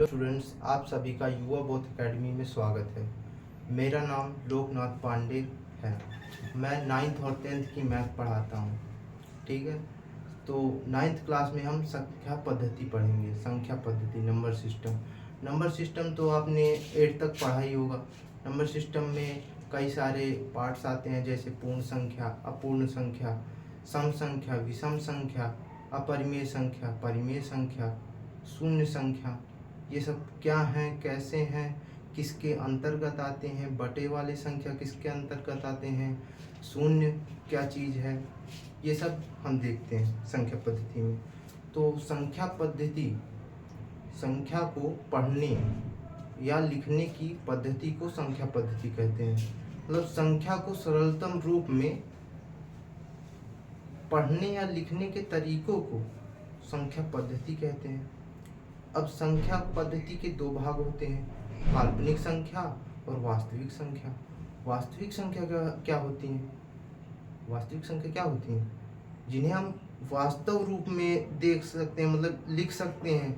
Students, आप सभी का युवा बोध एकेडमी में स्वागत है। मेरा नाम लोकनाथ पांडे है। मैं 9th और 10th की मैथ पढ़ाता हूँ। ठीक है, तो 9th क्लास में हम संख्या पद्धति पढ़ेंगे। संख्या पद्धति, नंबर सिस्टम तो आपने 8 तक पढ़ा ही होगा। नंबर सिस्टम में कई सारे पार्ट्स आते हैं, जैसे पूर्ण संख्या, अपूर्ण संख्या, सम संख्या, विषम संख्या, अपरिमेय संख्या, परिमेय संख्या, शून्य संख्या। ये सब क्या हैं, कैसे हैं, किसके अंतर्गत आते हैं, बटे वाले संख्या किसके अंतर्गत आते हैं, शून्य क्या चीज़ है, ये सब हम देखते हैं संख्या पद्धति में। तो संख्या पद्धति, संख्या को पढ़ने या लिखने की पद्धति को संख्या पद्धति कहते हैं। मतलब संख्या को सरलतम रूप में पढ़ने या लिखने के तरीकों को संख्या पद्धति कहते हैं। अब संख्या पद्धति के दो भाग होते हैं, काल्पनिक संख्या और वास्तविक संख्या। वास्तविक संख्या क्या होती हैं? वास्तविक संख्या क्या होती हैं? जिन्हें हम वास्तव रूप में देख सकते हैं, मतलब लिख सकते हैं।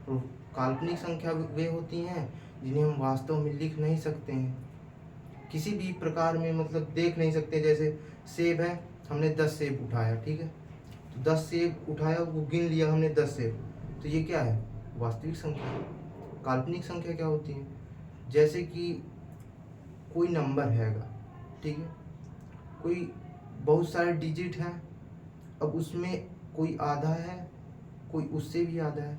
और काल्पनिक संख्या वे होती हैं जिन्हें हम वास्तव में लिख नहीं सकते हैं, किसी भी प्रकार में, मतलब देख नहीं सकते। जैसे सेब है, हमने 10 सेब उठाया, ठीक है, तो 10 सेब उठाया, वो गिन लिया हमने 10 सेब, तो ये क्या है? वास्तविक संख्या। काल्पनिक संख्या क्या होती है? जैसे कि कोई नंबर हैगा, ठीक है, कोई बहुत सारे डिजिट हैं, अब उसमें कोई आधा है, कोई उससे भी आधा है,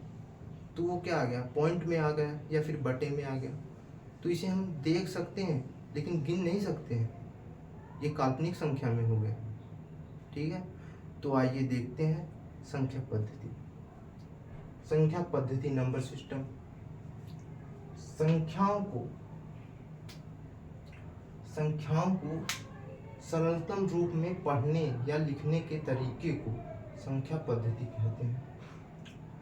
तो वो क्या आ गया? पॉइंट में आ गया या फिर बटे में आ गया। तो इसे हम देख सकते हैं लेकिन गिन नहीं सकते हैं, ये काल्पनिक संख्या में हो गया। ठीक है, तो आइए देखते हैं संख्या पद्धति। संख्या पद्धति, नंबर सिस्टम। संख्याओं को सरलतम रूप में पढ़ने या लिखने के तरीके को संख्या पद्धति कहते हैं।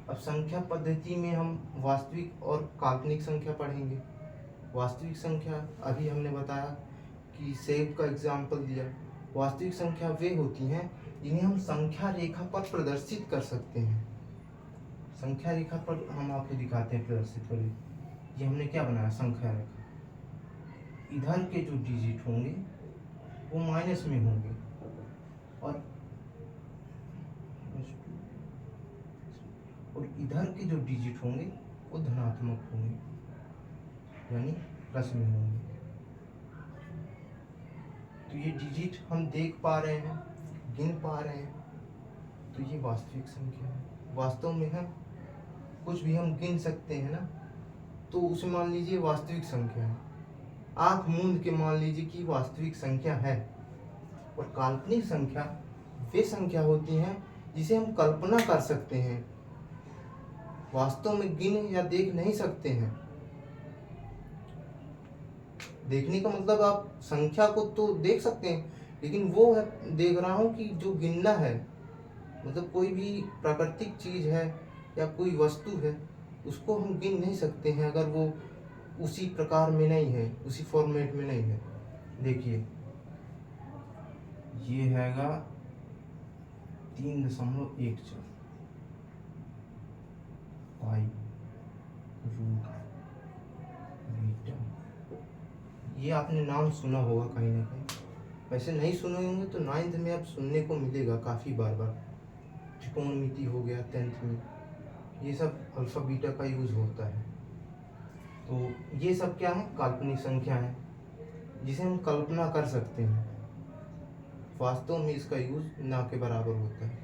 अब संख्या पद्धति में हम वास्तविक और काल्पनिक संख्या पढ़ेंगे। वास्तविक संख्या अभी हमने बताया कि सेब का एग्जाम्पल दिया। वास्तविक संख्या वे होती हैं जिन्हें हम संख्या रेखा पर प्रदर्शित कर सकते हैं। संख्या रेखा पर हम आपको दिखाते हैं, प्रदर्शित करिए। ये हमने क्या बनाया? संख्या रेखा। इधर के जो डिजिट होंगे वो माइनस में होंगे और इधर के जो डिजिट होंगे वो धनात्मक होंगे, यानी प्लस में होंगे। तो ये डिजिट हम देख पा रहे हैं, गिन पा रहे हैं, तो ये वास्तविक संख्या है। वास्तव में हम कुछ भी हम गिन सकते हैं ना, तो उसे मान लीजिए वास्तविक संख्या है। आंख मूंद के मान लीजिए कि वास्तविक संख्या है। और काल्पनिक संख्या वे संख्या होती हैं जिसे हम कल्पना कर सकते हैं, वास्तव में गिन या देख नहीं सकते हैं। देखने का मतलब आप संख्या को तो देख सकते हैं, लेकिन वो है, देख रहा हूँ कि जो गिनना है, मतलब कोई भी प्राकृतिक चीज है या कोई वस्तु है, उसको हम गिन नहीं सकते हैं अगर वो उसी प्रकार में नहीं है, उसी फॉर्मेट में नहीं है। देखिए, ये हैगा 3.14 पाई रूट बीटा। ये आपने नाम सुना होगा कहीं ना कहीं, वैसे नहीं सुने होंगे तो 9th में अब सुनने को मिलेगा काफ़ी बार। त्रिकोणमिति हो गया 10th में, ये सब अल्फा बीटा का यूज़ होता है। तो ये सब क्या है? काल्पनिक संख्या है जिसे हम कल्पना कर सकते हैं, वास्तव में इसका यूज़ ना के बराबर होता है।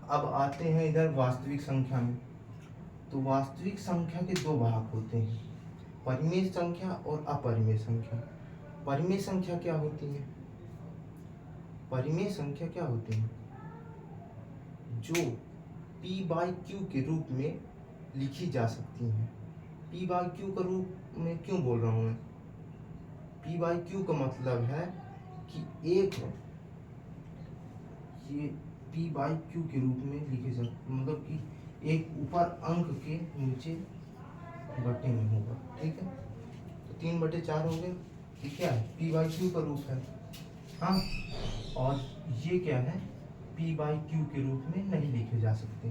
अब आते हैं इधर वास्तविक संख्या में। तो वास्तविक संख्या के दो भाग होते हैं, परिमेय संख्या और अपरिमेय संख्या। परिमेय संख्या क्या होती है? परिमेय संख्या क्या होती है? जो p/q के रूप में लिखी जा सकती हैं। p/q का रूप में क्यों बोल रहा हूँ मैं? p/q का मतलब है कि एक, ये p/q के रूप में लिखे जा, मतलब कि एक ऊपर अंक के नीचे बटे में होगा। ठीक है, तो 3/4 हो गए। ये क्या है? p/q का रूप है। हाँ, और ये क्या है? p/q के रूप में नहीं लिखे जा सकते।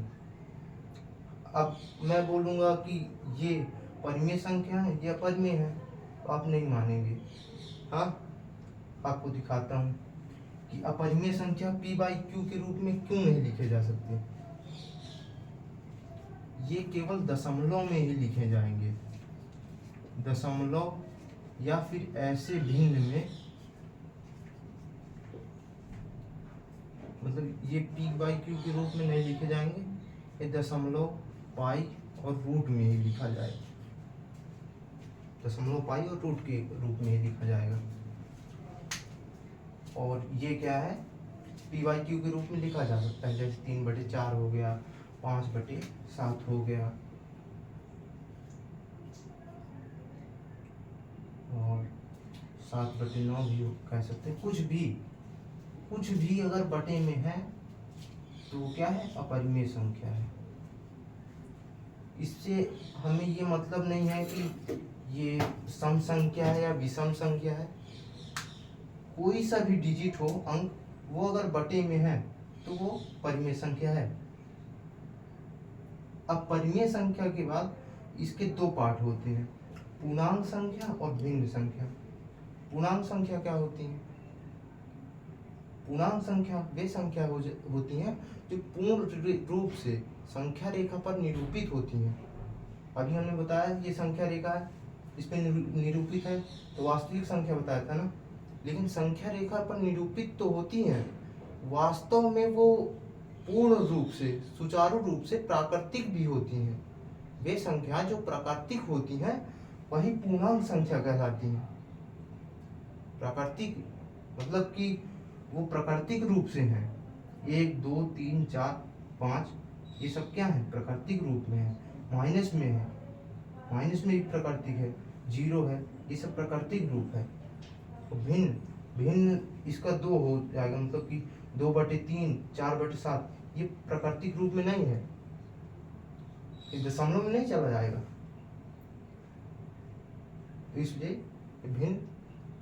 अब मैं बोलूँगा कि ये परिमेय संख्या है या अपरिमेय है, तो आप नहीं मानेंगे। हाँ, आपको दिखाता हूँ कि अपरिमेय संख्या p/q के रूप में क्यों नहीं लिखे जा सकते। ये केवल दशमलव में ही लिखे जाएंगे, दशमलव या फिर ऐसे भिन्न में, मतलब ये p/q के रूप में नहीं लिखे जाएंगे, ये दशमलव, पाई और रूट में ही लिखा जाएगा, दशमलव, पाई और रूट के रूप में ही लिखा जाएगा। और ये क्या है, p/q के रूप में लिखा जा सकता है, जैसे 3/4 हो गया, 5/7 हो गया, और 7/9 भी कह सकते हैं। कुछ भी अगर बटे में है तो वो क्या है, अपरिमेय संख्या है। इससे हमें ये मतलब नहीं है कि ये सम संख्या है या विषम संख्या है। कोई सा भी डिजिट हो, अंक, वो अगर बटे में है तो वो परिमेय संख्या है। अब परिमेय संख्या के बाद इसके दो पार्ट होते हैं, पूर्णांक संख्या और भिन्न संख्या। पूर्णांक संख्या क्या होती है? पूर्णांक संख्या वे संख्या होती हैं जो पूर्ण रूप से संख्या रेखा पर निरूपित होती हैं। अभी हमने बताया ये संख्या रेखा है, इस पर निरूपित है, तो वास्तविक संख्या बताया था ना। लेकिन संख्या रेखा पर निरूपित तो होती हैं, वास्तव में वो पूर्ण रूप से, सुचारू रूप से प्राकृतिक भी होती हैं। वे संख्या जो प्राकृतिक होती हैं वही पूर्णांक संख्या कहलाती हैं। प्राकृतिक मतलब कि वो प्राकृतिक रूप से हैं। 1, 2, 3, 4, 5 ये सब क्या है, प्राकृतिक रूप में है। माइनस में है, माइनस में भी प्राकृतिक है, 0 है, ये सब प्राकृतिक रूप है। भिन्न भिन्न इसका 2 हो जाएगा, मतलब कि 2/3, 4/7 ये प्राकृतिक रूप में नहीं है, ये दशमलव में नहीं चला जाएगा। तो इसलिए भिन्न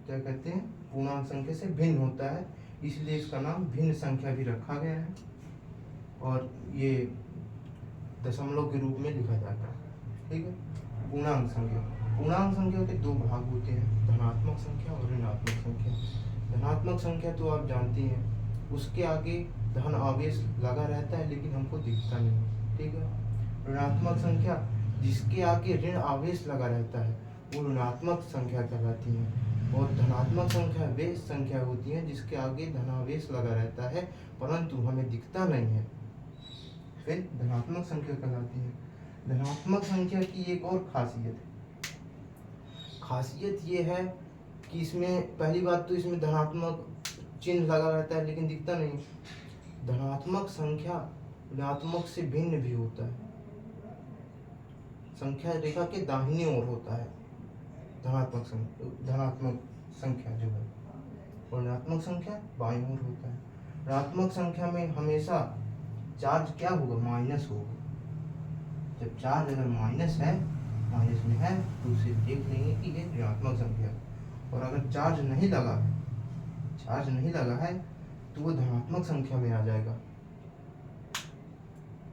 क्या कहते हैं, पूर्णांक संख्या से भिन्न होता है, इसलिए इसका नाम भिन्न संख्या भी रखा गया है। और ये दशमलव के रूप में लिखा जाता है। ठीक है। पूर्णांक संख्या, पूर्णांक संख्या के दो भाग होते हैं, धनात्मक संख्या और ऋणात्मक संख्या। धनात्मक संख्या तो आप जानती हैं, उसके आगे धन आवेश लगा रहता है लेकिन हमको दिखता नहीं। ठीक है। ऋणात्मक संख्या जिसके आगे ऋण आवेश लगा रहता है वो ऋणात्मक संख्या कहलाती है। और धनात्मक संख्या वे संख्या होती है जिसके आगे धनावेश लगा रहता है परंतु हमें दिखता नहीं है, फिर धनात्मक संख्या कहलाती है। धनात्मक संख्या की एक और खासियत ये है कि इसमें पहली बात तो इसमें धनात्मक चिन्ह लगा रहता है लेकिन दिखता नहीं। धनात्मक संख्या ऋणात्मक से भिन्न भी होता है, संख्या रेखा के दाहिने ओर होता है धनात्मक संख्या जो है, और ऋणात्मक संख्या बाईं ओर होता है। ऋणात्मक संख्या में हमेशा चार्ज क्या होगा, माइनस होगा। जब चार्ज अगर माइनस में है तो उसे देख लेंगे कि ये ऋणात्मक संख्या है। और अगर चार्ज नहीं लगा है तो वो धनात्मक संख्या में आ जाएगा,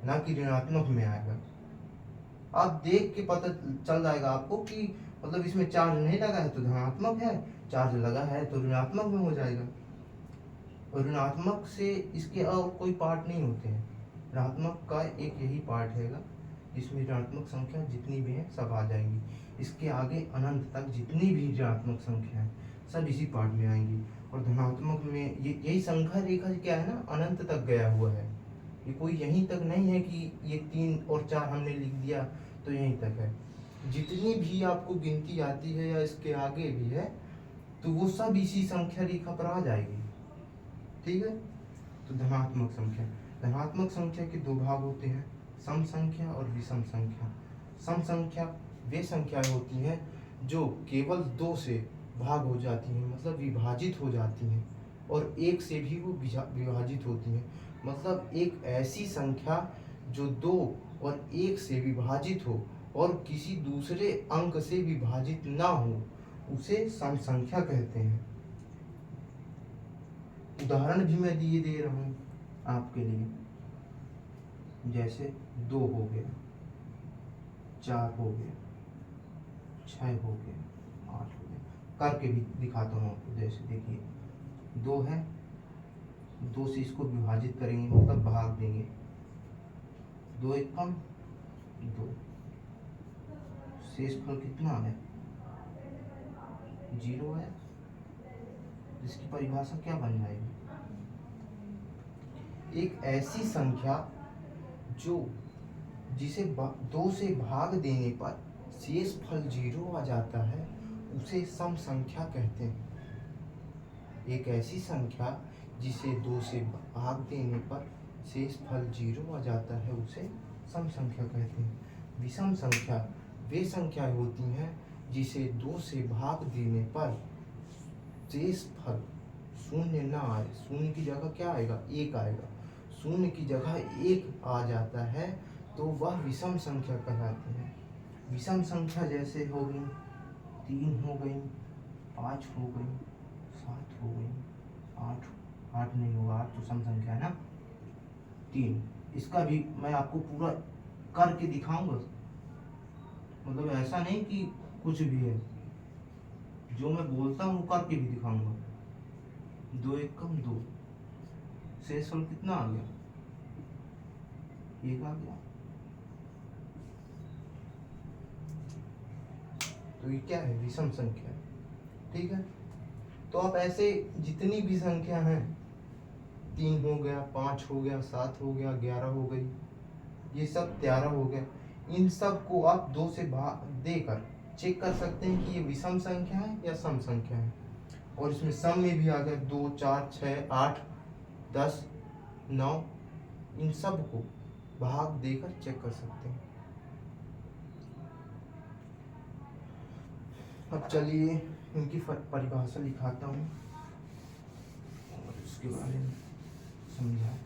ना कि ऋणात्मक में आएगा। आप देख के पता चल जाएगा आपको कि मतलब इसमें चार्ज नहीं लगा है तो धनात्मक है, चार्ज लगा है तो ऋणात्मक में हो जाएगा। और ऋणात्मक से इसके और कोई पार्ट नहीं होते हैं, ऋणात्मक का एक यही पार्ट है जिसमें ऋणात्मक संख्या जितनी भी है सब आ जाएंगी। इसके आगे अनंत तक जितनी भी ऋणात्मक संख्या है सब इसी पार्ट में आएंगी। और धनात्मक में यही संख्या रेखा क्या है ना, अनंत तक गया हुआ है। ये कोई यहीं तक नहीं है कि ये 3 और 4 हमने लिख दिया तो यहीं तक है। जितनी भी आपको गिनती आती है या इसके आगे भी है तो वो सब इसी संख्या रेखा पर आ जाएगी। ठीक है। तो धनात्मक संख्या के दो भाग होते हैं, सम संख्या और विषम संख्या। सम संख्या वे संख्याएं होती हैं जो केवल 2 से भाग हो जाती हैं, मतलब विभाजित हो जाती हैं, और 1 से भी वो विभाजित होती हैं। मतलब एक ऐसी संख्या जो 2 और 1 से विभाजित हो और किसी दूसरे अंक से विभाजित ना हो उसे सम संख्या कहते हैं। उदाहरण भी मैं दे रहा हूँ आपके लिए, जैसे 2 हो गया, 4 हो गया, 6 हो गया, 8 हो गया। करके भी दिखाता हूँ आपको। जैसे देखिए 2 है, 2 से इसको विभाजित करेंगे मतलब भाग देंगे, 2 एकम 2, शेष फल कितना है, 0 है। इसकी परिभाषा क्या बन जाएगी, एक ऐसी संख्या जो जिसे 2 से भाग देने पर शेष फल 0 आ जाता है उसे सम संख्या कहते हैं। एक ऐसी संख्या जिसे 2 से भाग देने पर शेष फल 0 आ जाता है उसे सम संख्या कहते हैं। विषम संख्या वे संख्याएं होती हैं जिसे 2 से भाग देने पर शेष फल शून्य ना आए, शून्य की जगह क्या आएगा, 1 आएगा, शून्य की जगह 1 आ जाता है तो वह विषम संख्या कहलाती है। विषम संख्या जैसे हो गई 3 हो गई, 5 हो गई, 7 हो गई, 8 नहीं होगा, 8 तो सम संख्या है ना, 3। इसका भी मैं आपको पूरा करके दिखाऊंगा, मतलब ऐसा नहीं कि कुछ भी है, जो मैं बोलता हूँ करके भी दिखाऊंगा। 2 एकम 2, शेष फल कितना आ गया, 1 आ गया। तो ये क्या है, विषम संख्या। ठीक है, तो आप ऐसे जितनी भी संख्या हैं, 3 हो गया, 5 हो गया, 7 हो गया, 11 हो गई, ये सब 13 हो गया, इन सब को आप 2 से भाग देकर चेक कर सकते हैं कि ये विषम संख्या है या सम संख्या है। और इसमें सम में भी आ गया 2, 4, 6, 8, 10, 9, इन सब को भाग देकर चेक कर सकते हैं। अब चलिए इनकी परिभाषा लिखाता हूँ और इसके बारे में समझाता हूँ।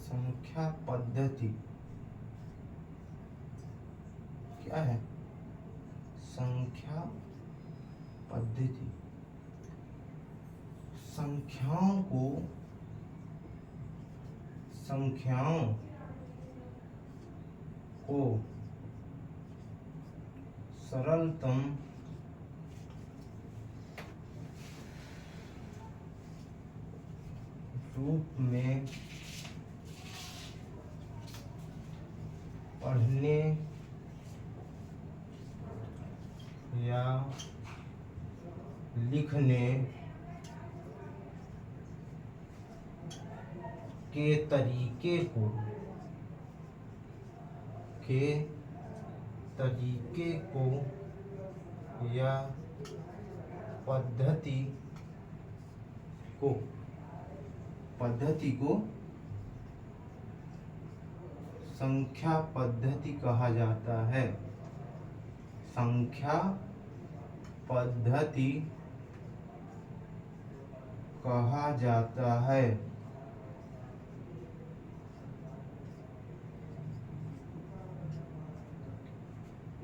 संख्या पद्धति क्या है, संख्या पद्धति संख्याओं को सरलतम रूप में पढ़ने या लिखने के तरीके को या पद्धति को संख्या पद्धति कहा जाता है। संख्या पद्धति कहा जाता है।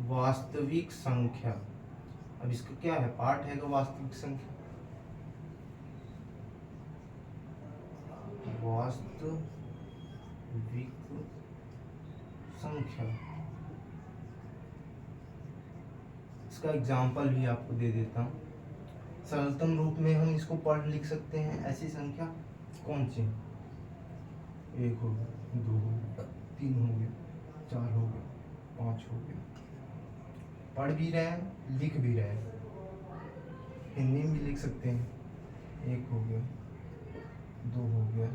वास्तविक संख्या, अब इसका क्या है, पार्ट है वास्तविक संख्या। वास्तविक संख्या, इसका एग्जाम्पल भी आपको दे देता हूँ। सरलतम रूप में हम इसको पढ़ लिख सकते हैं। ऐसी संख्या कौन सी, 1 हो गया, 2 हो गया, 3 हो गया, 4 हो गया, 5 हो गया। पढ़ भी रहे हैं, लिख भी रहे हैं, हिंदी में भी लिख सकते हैं। 1 हो गया, 2 हो गया,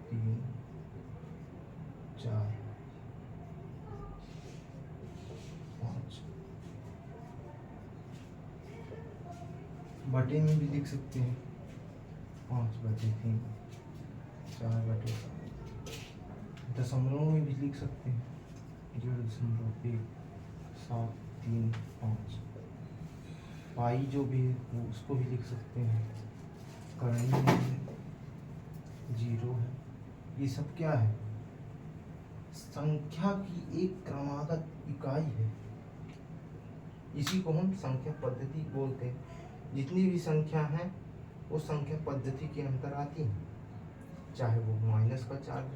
3, 4, 5, बटे में भी लिख सकते हैं, 5/3, 4/7। दशमलव में भी लिख सकते हैं, 0.1, 7, 3, 5। पाई जो भी है वो उसको भी लिख सकते हैं, करनी है, जीरो है, ये सब क्या है, संख्या की एक क्रमागत इकाई है। इसी को हम संख्या पद्धति बोलते हैं। जितनी भी संख्या हैं वो संख्या पद्धति के अंतर आती हैं, चाहे वो माइनस का चार्ज,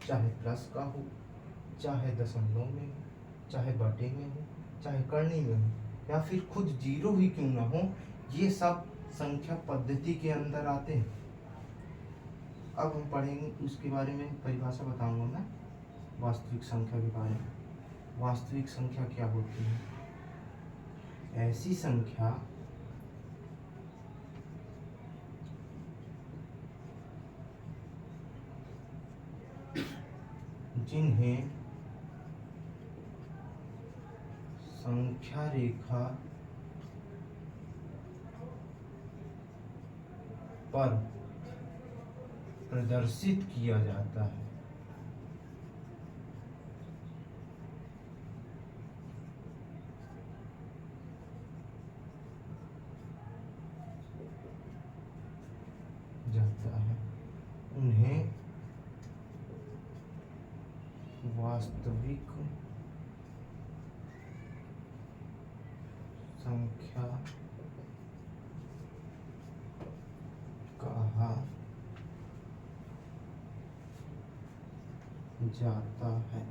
चाहे प्लस का हो, चाहे दशमलव में हो, चाहे बटे में हो, चाहे करनी में हो, या फिर खुद जीरो ही क्यों ना हो, ये सब संख्या पद्धति के अंदर आते हैं। अब हम पढ़ेंगे उसके बारे में, परिभाषा बताऊंगा मैं वास्तविक संख्या के बारे में। वास्तविक संख्या क्या होती है? ऐसी संख्या जिन्हें संख्या रेखा पर प्रदर्शित किया जाता है। उन्हें वास्तविक संख्या कहा जाता है।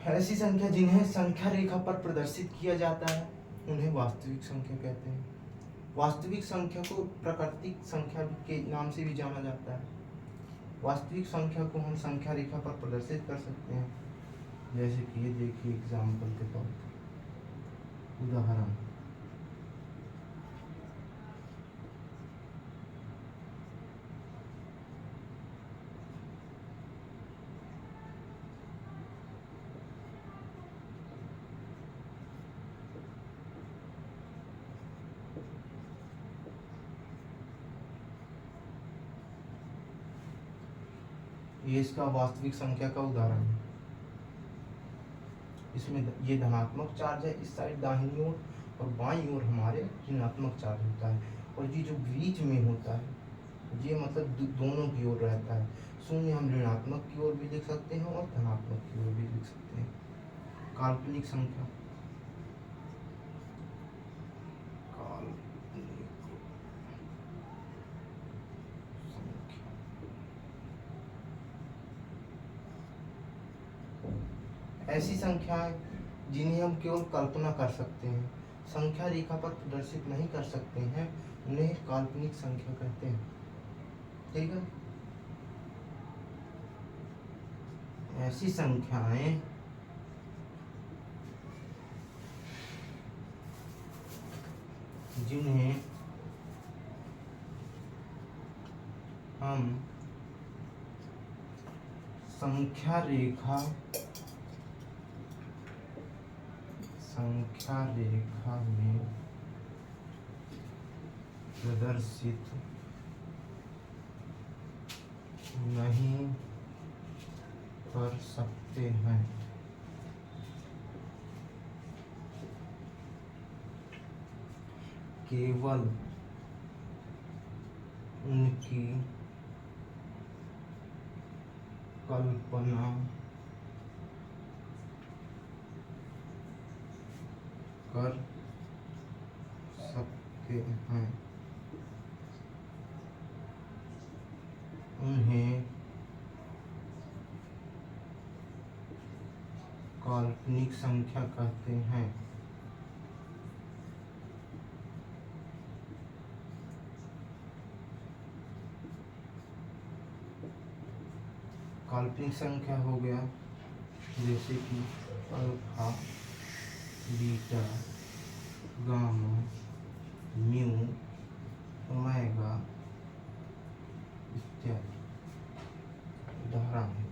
ऐसी संख्या जिन्हें संख्या रेखा पर प्रदर्शित किया जाता है उन्हें वास्तविक संख्या कहते हैं। वास्तविक संख्या को प्राकृतिक संख्या के नाम से भी जाना जाता है। वास्तविक संख्या को हम संख्या रेखा पर प्रदर्शित कर सकते हैं, जैसे कि ये देखिए एग्जाम्पल के तौर पर, उदाहरण, ये इसका वास्तविक संख्या का उदाहरण है। इसमें ये धनात्मक चार्ज है इस साइड दाहिनी ओर, और बाईं ओर हमारे ऋणात्मक चार्ज होता है, और ये जो बीच में होता है ये मतलब दोनों की ओर रहता है। शून्य हम ऋणात्मक की ओर भी लिख सकते हैं और धनात्मक की ओर भी लिख सकते हैं। काल्पनिक संख्या, ऐसी संख्याएं जिन्हें हम केवल कल्पना कर सकते हैं, संख्या रेखा पर प्रदर्शित नहीं कर सकते हैं, उन्हें काल्पनिक संख्या कहते हैं। ठीक है, ऐसी संख्याएं जिन्हें हम संख्या रेखा में प्रदर्शित नहीं कर सकते हैं, केवल उनकी कल्पना कर सकते हैं, उन्हें काल्पनिक संख्या कहते हैं। काल्पनिक संख्या हो गया जैसे कि alpha, beta, gamma, mu, omega इत्यादि उदाहरण है।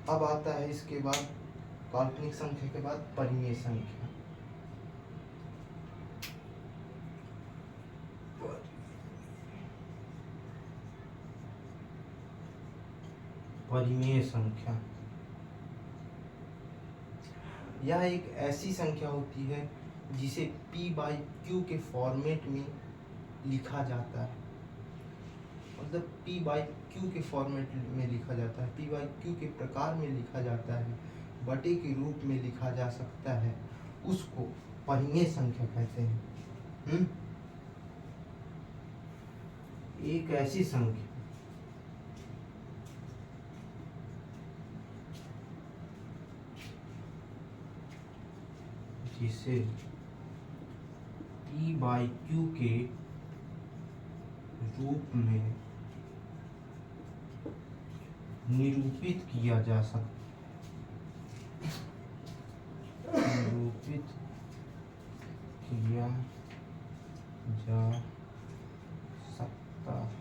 अब आता है इसके बाद काल्पनिक संख्या के बाद परिमेय संख्या। परिमेय संख्या यह एक ऐसी संख्या होती है जिसे p बाई क्यू के फॉर्मेट में लिखा जाता है। मतलब p बाई क्यू के फॉर्मेट में लिखा जाता है, p बाई क्यू के प्रकार में लिखा जाता है, बटे के रूप में लिखा जा सकता है, उसको परिमेय संख्या कहते हैं। एक ऐसी संख्या जिसे p बाई क्यू के रूप में निरूपित किया जा सकता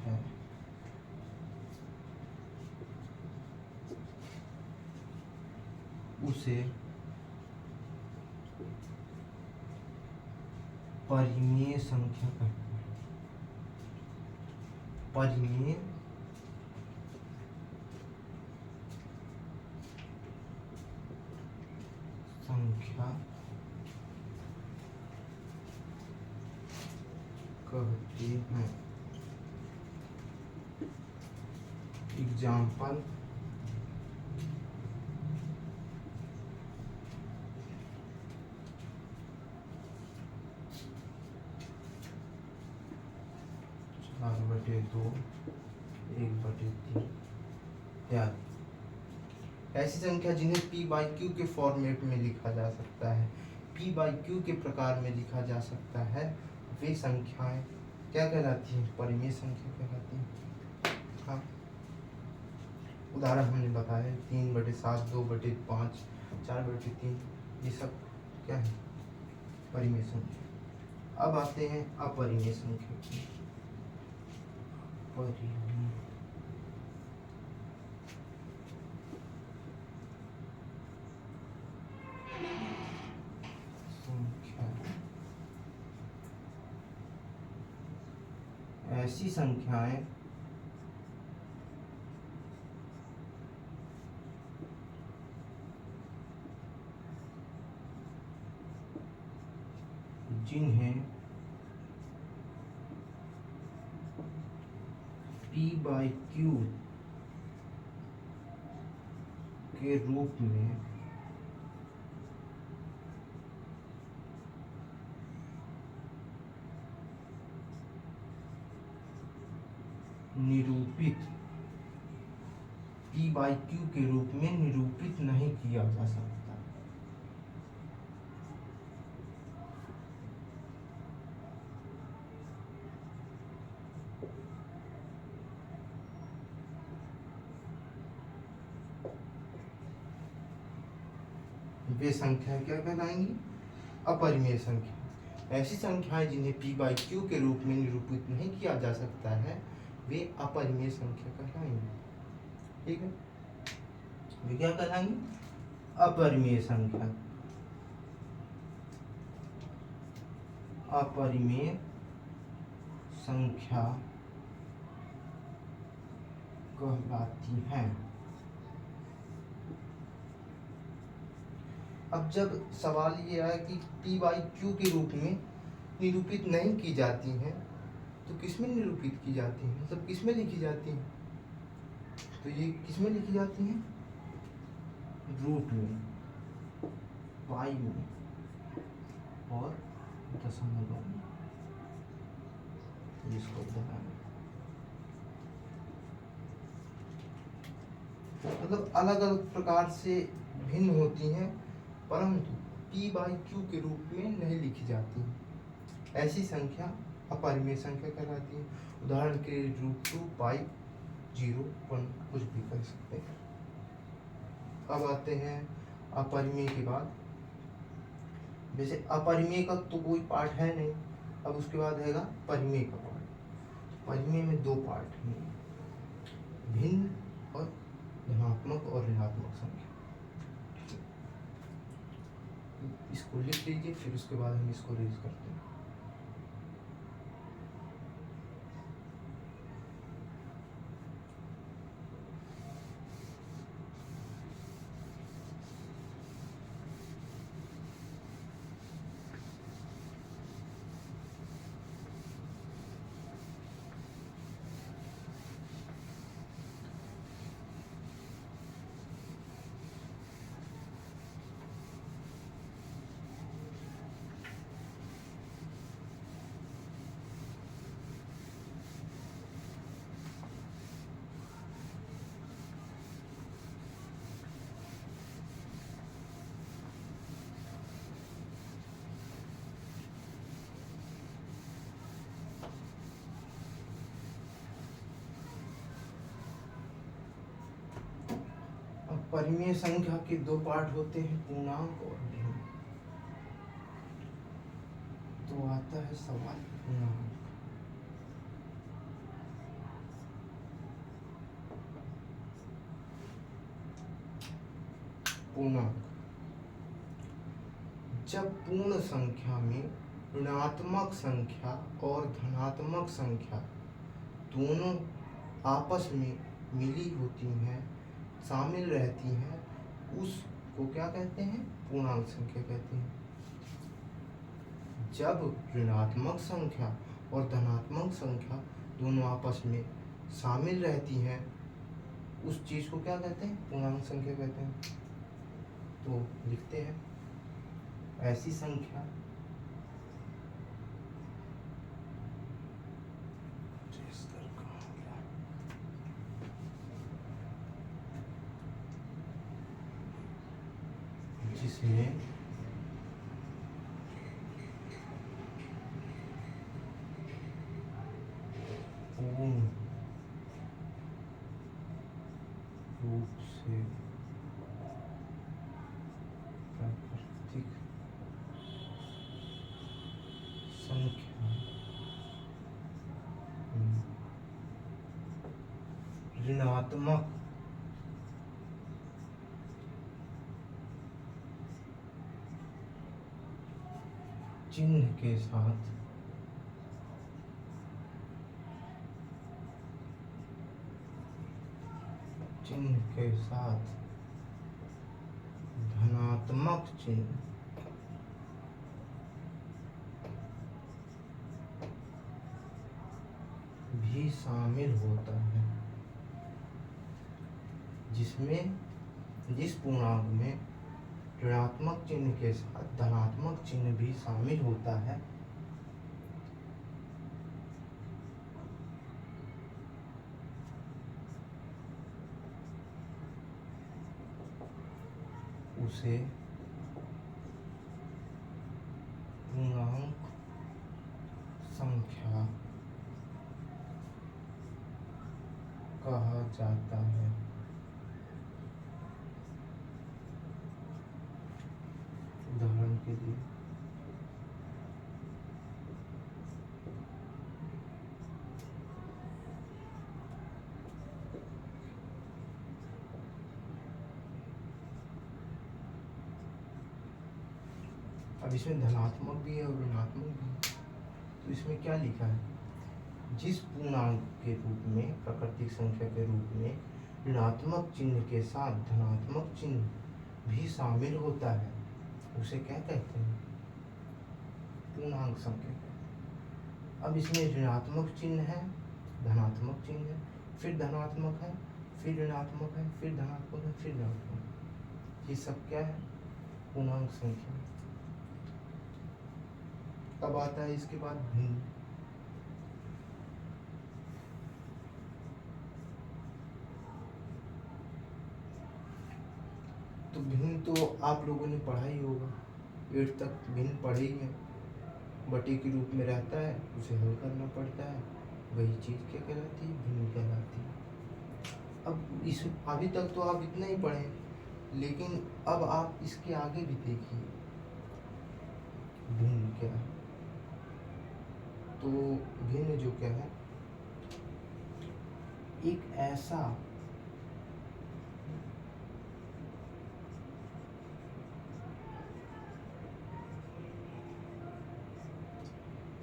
है। उसे परिमेय संख्या कहते हैं। परिमेय संख्या कहते हैं। एग्जाम्पल 4/2 1/3 इत्यादि। ऐसी संख्या जिन्हें p बाई क्यू के फॉर्मेट में लिखा जा सकता है, p बाई क्यू के प्रकार में लिखा जा सकता है, वे संख्याएं क्या कहलाती हैं? परिमेय संख्या कहलाती हैं। हाँ, उदाहरण हमने बताया 3/7 2/5 4/3, ये सब क्या है? परिमेय संख्या। अब आते हैं अपरिमेय संख्या की। परिमेय संख्या ऐसी संख्याएं जिन्हें p बाई क्यू के रूप में निरूपित p बाई क्यू के रूप में निरूपित नहीं किया जा सकता। वे संख्या क्या कहलाएंगी? अपरिमेय संख्या। ऐसी संख्याएं जिन्हें p बाई क्यू के रूप में निरूपित नहीं किया जा सकता है, वे अपरिमेय संख्या कहलाएंगी। ठीक है, वे क्या कहलाएंगी? अपरिमेय संख्या। अपरिमेय संख्या कहलाती हैं। अब जब सवाल ये आया कि p बाई क्यू के रूप में निरूपित नहीं की जाती हैं, तो किसमें निरूपित की जाती हैं? मतलब किसमें लिखी जाती हैं? तो ये किसमें लिखी जाती हैं? रूट में, पाई में और दशमलव में। इसको बताना, मतलब अलग अलग प्रकार से भिन्न होती हैं, परंतु p बाई क्यू के रूप में नहीं लिखी जाती। ऐसी संख्या अपरिमेय संख्या कहलाती है। उदाहरण के √2 पाई 0 1 कुछ भी कर सकते हैं। अब आते हैं अपरिमेय के बाद। जैसे अपरिमेय का तो कोई पार्ट है नहीं, अब उसके बाद है परिमेय का पार्ट। परिमेय में 2 पार्ट हैं, भिन्न और धनात्मक और ऋणात्मक संख्या। इसको लिख लीजिए, फिर उसके बाद हम इसको रेज करते हैं। परिमेय संख्या के दो पार्ट होते हैं, पूर्णांक और भिन्न। तो आता है सवाल पूर्णांक। पूर्णांक जब पूर्ण संख्या में ऋणात्मक संख्या और धनात्मक संख्या दोनों आपस में मिली होती हैं, शामिल रहती हैं, उसको क्या कहते हैं? पूर्णांक संख्या कहते हैं। जब ऋणात्मक संख्या और धनात्मक संख्या दोनों आपस में शामिल रहती हैं, उस चीज को क्या कहते हैं? पूर्णांक संख्या कहते हैं। तो लिखते हैं, ऐसी संख्या जिसमें पूर्ण रूप से प्राकृतिक संख्या ऋणात्मक चिन्ह के साथ धनात्मक चिन्ह भी शामिल होता है, जिस पूर्णांक में ऋणात्मक चिन्ह के साथ धनात्मक चिन्ह भी शामिल होता है, उसे पूर्णांक संख्या कहा जाता है। उदाहरण के लिए अब इसमें धनात्मक भी है और ऋणात्मक भी है। तो इसमें क्या लिखा है? जिस पूर्णांक के रूप में, प्राकृतिक संख्या के रूप में ऋणात्मक चिन्ह के साथ धनात्मक चिन्ह भी शामिल होता है, उसे क्या कहते हैं? पूर्णांक संख्या कहते हैं। अब इसमें ऋणात्मक चिन्ह है, धनात्मक चिन्ह है, फिर धनात्मक है, फिर ऋणात्मक है, फिर धनात्मक है, फिर ऋणात्मक। ये सब क्या है? पूर्णांक संख्या। तब आता है इसके बाद भिन्न। तो भिन्न तो आप लोगों ने पढ़ा ही होगा, 8 तक भिन्न पढ़े ही है। बटे के रूप में रहता है, उसे हल करना पड़ता है, वही चीज क्या कहलाती है? भिन्न कहलाती है। अब इस अभी तक तो आप इतना ही पढ़े, लेकिन अब आप इसके आगे भी देखिए भिन्न क्या है। तो भिन्न जो क्या है, एक ऐसा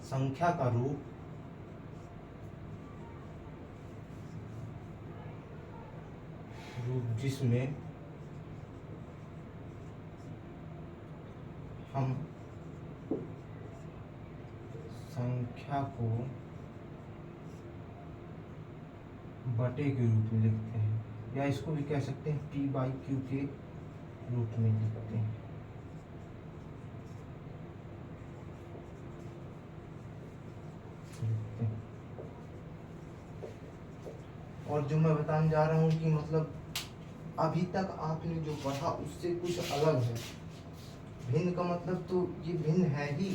संख्या का रूप जिसमें हम संख्या को बटे के रूप में लिखते हैं, या इसको भी कह सकते हैं P/Q के रूप में लिखते हैं। और जो मैं बताने जा रहा हूँ कि मतलब अभी तक आपने जो पढ़ा उससे कुछ अलग है। भिन्न का मतलब तो ये भिन्न है ही,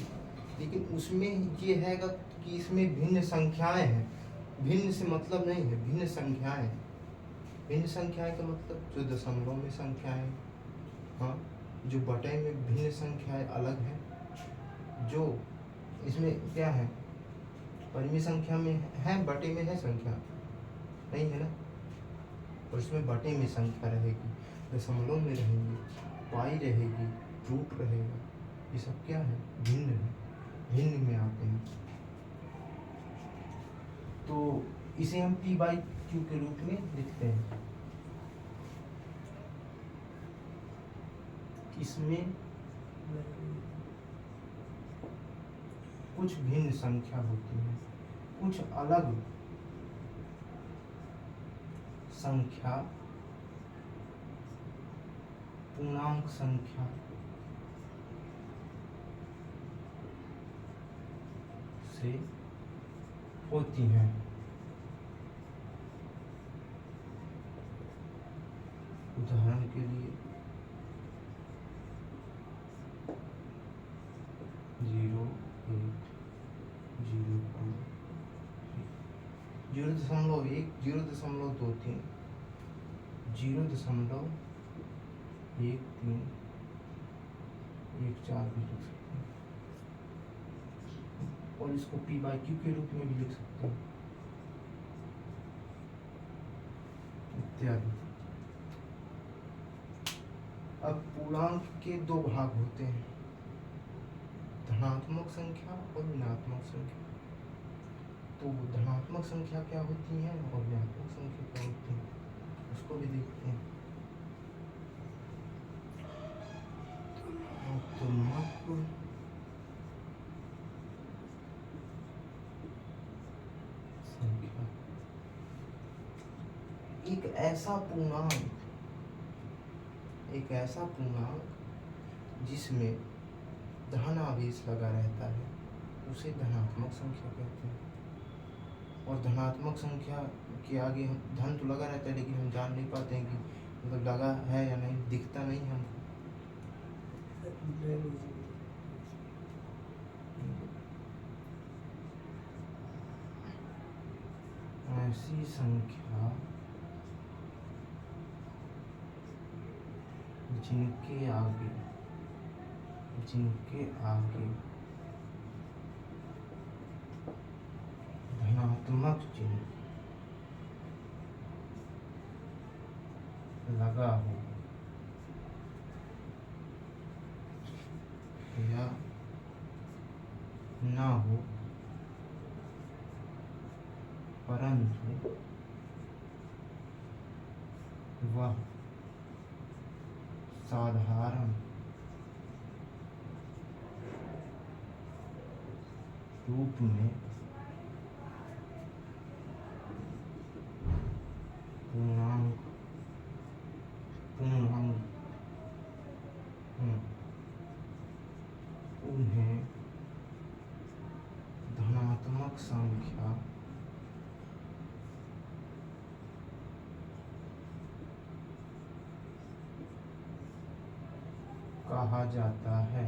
लेकिन उसमें ये है कि इसमें भिन्न संख्याएं हैं। भिन्न से मतलब नहीं है, भिन्न संख्याएं। भिन्न संख्याएं का मतलब जो दशमलव में संख्याएं, हाँ, जो बटे में भिन्न संख्याएं अलग हैं, जो इसमें क्या है, परिमेय संख्या में है, बटे में है संख्या नहीं है ना, और इसमें बटे में संख्या रहेगी, दशमलव में रहेंगे, पाई रहेगी, रूट रहेगा, ये सब क्या है, भिन्न है, भिन्न में आते हैं। तो इसे हम p बाई क्यू के रूप में लिखते हैं। इसमें कुछ भिन्न संख्या होती है, कुछ अलग संख्या पूर्णांक संख्या से होती हैं। उदाहरण के लिए 0, 1, 0, 2, 0.1, 0.23, 0.13, 1.4 भी लिख सकते हैं, और इसको p बाई क्यू के रूप में भी लिख सकते हैं, इत्यादि। अब पूर्णांक के दो भाग होते हैं, धनात्मक संख्या और ऋणात्मक संख्या। तो धनात्मक संख्या क्या होती है और ऋणात्मक संख्या क्या होती है, उसको भी देखते हैं। धनात्मक संख्या एक ऐसा पूर्णांक जिसमें धन आवेश लगा रहता है, उसे धनात्मक संख्या कहते हैं। और धनात्मक संख्या के आगे धन तो लगा रहता है, लेकिन हम जान नहीं पाते हैं कि मतलब लगा है या नहीं, दिखता नहीं है हमको। ऐसी संख्या जिनके आगे धनात्मक चिन्ह लगा हो या ना हो, परंतु वह साधारण रूप में पूर्णांक उन्हें धनात्मक संख्या कहा जाता है।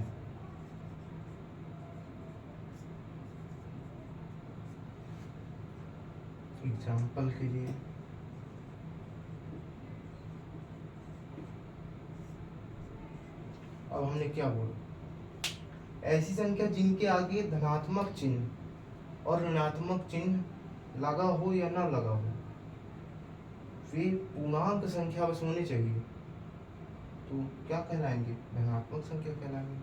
एग्जाम्पल के लिए अब हमने क्या बोला, ऐसी संख्या जिनके आगे धनात्मक चिन्ह और ऋणात्मक चिन्ह लगा हो या ना लगा हो, वे पूर्णांक संख्या बस होनी चाहिए, तो क्या कहलाएंगे, धनात्मक संख्या कहलाएंगे।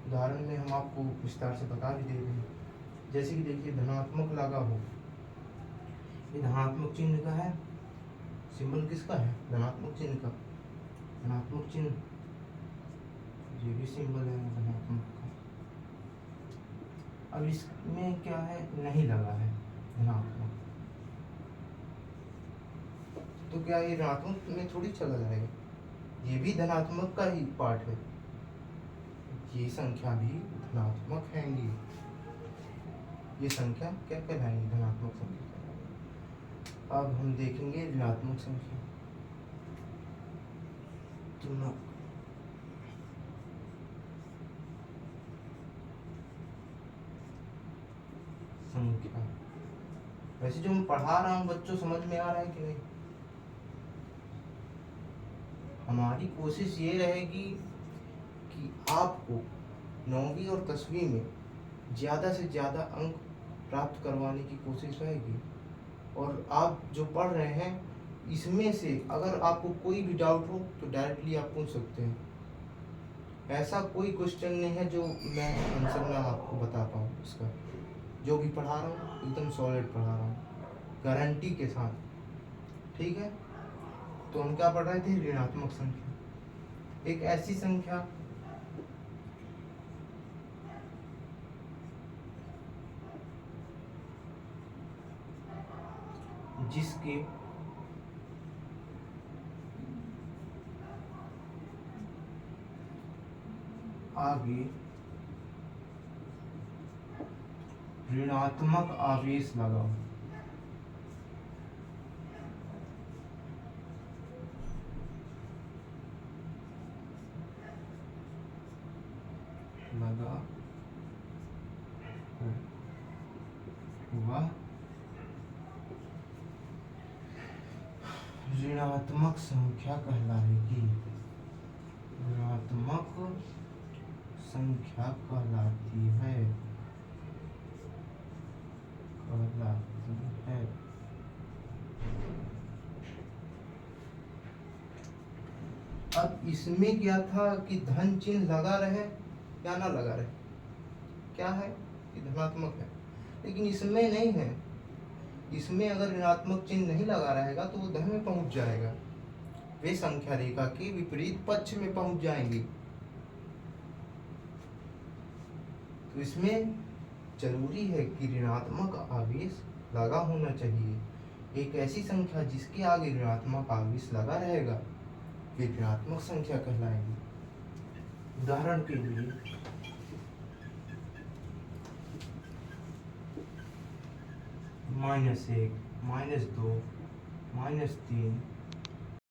उदाहरण में हम आपको विस्तार से बता भी दे रहे हैं, जैसे कि देखिए धनात्मक लगा हो, ये धनात्मक चिन्ह का है, सिंबल किसका है, धनात्मक चिन्ह का, धनात्मक चिन्ह, ये भी सिंबल है धनात्मक का। अब इसमें क्या है, नहीं लगा है धनात्मक, तो क्या ये ऋणात्मक में थोड़ी चला जाएगा, ये भी धनात्मक का ही पार्ट है, ये संख्या भी धनात्मक हैंगी, ये संख्या क्या कहलाएंगी, धनात्मक संख्या। अब हम देखेंगे ऋणात्मक संख्या। संख्या वैसे जो मैं पढ़ा रहा हूँ बच्चों, समझ में आ रहा है कि नहीं, हमारी कोशिश ये रहेगी कि आपको 9वीं और 10वीं में ज़्यादा से ज़्यादा अंक प्राप्त करवाने की कोशिश रहेगी। और आप जो पढ़ रहे हैं इसमें से अगर आपको कोई भी डाउट हो तो डायरेक्टली आप पूछ सकते हैं। ऐसा कोई क्वेश्चन नहीं है जो मैं आंसर ना आपको बता पाऊँ इसका। जो भी पढ़ा रहा हूँ एकदम सॉलिड पढ़ा रहा हूँ, गारंटी के साथ। ठीक है, तो हम क्या पढ़ रहे थे? ऋणात्मक संख्या। एक ऐसी संख्या जिसके आगे ऋणात्मक आवेश लगा हो। हुआ ऋणात्मक संख्या कहलाएगी। ऋणात्मक संख्या कहलाती है। अब इसमें क्या था कि धन चिन्ह लगा रहे या ना लगा रहे, क्या है कि धनात्मक है, लेकिन इसमें नहीं है। इसमें अगर ऋणात्मक चिन्ह नहीं लगा रहेगा तो वो धन में पहुंच जाएगा, वे संख्या रेखा के विपरीत पक्ष में पहुंच जाएंगे। तो इसमें जरूरी है कि ऋणात्मक आवेश लगा होना चाहिए। एक ऐसी संख्या जिसके आगे ऋणात्मक आवेश लगा रहेगा वे ऋणात्मक संख्या कहलाएगी। उदाहरण के लिए -1, -2, -3,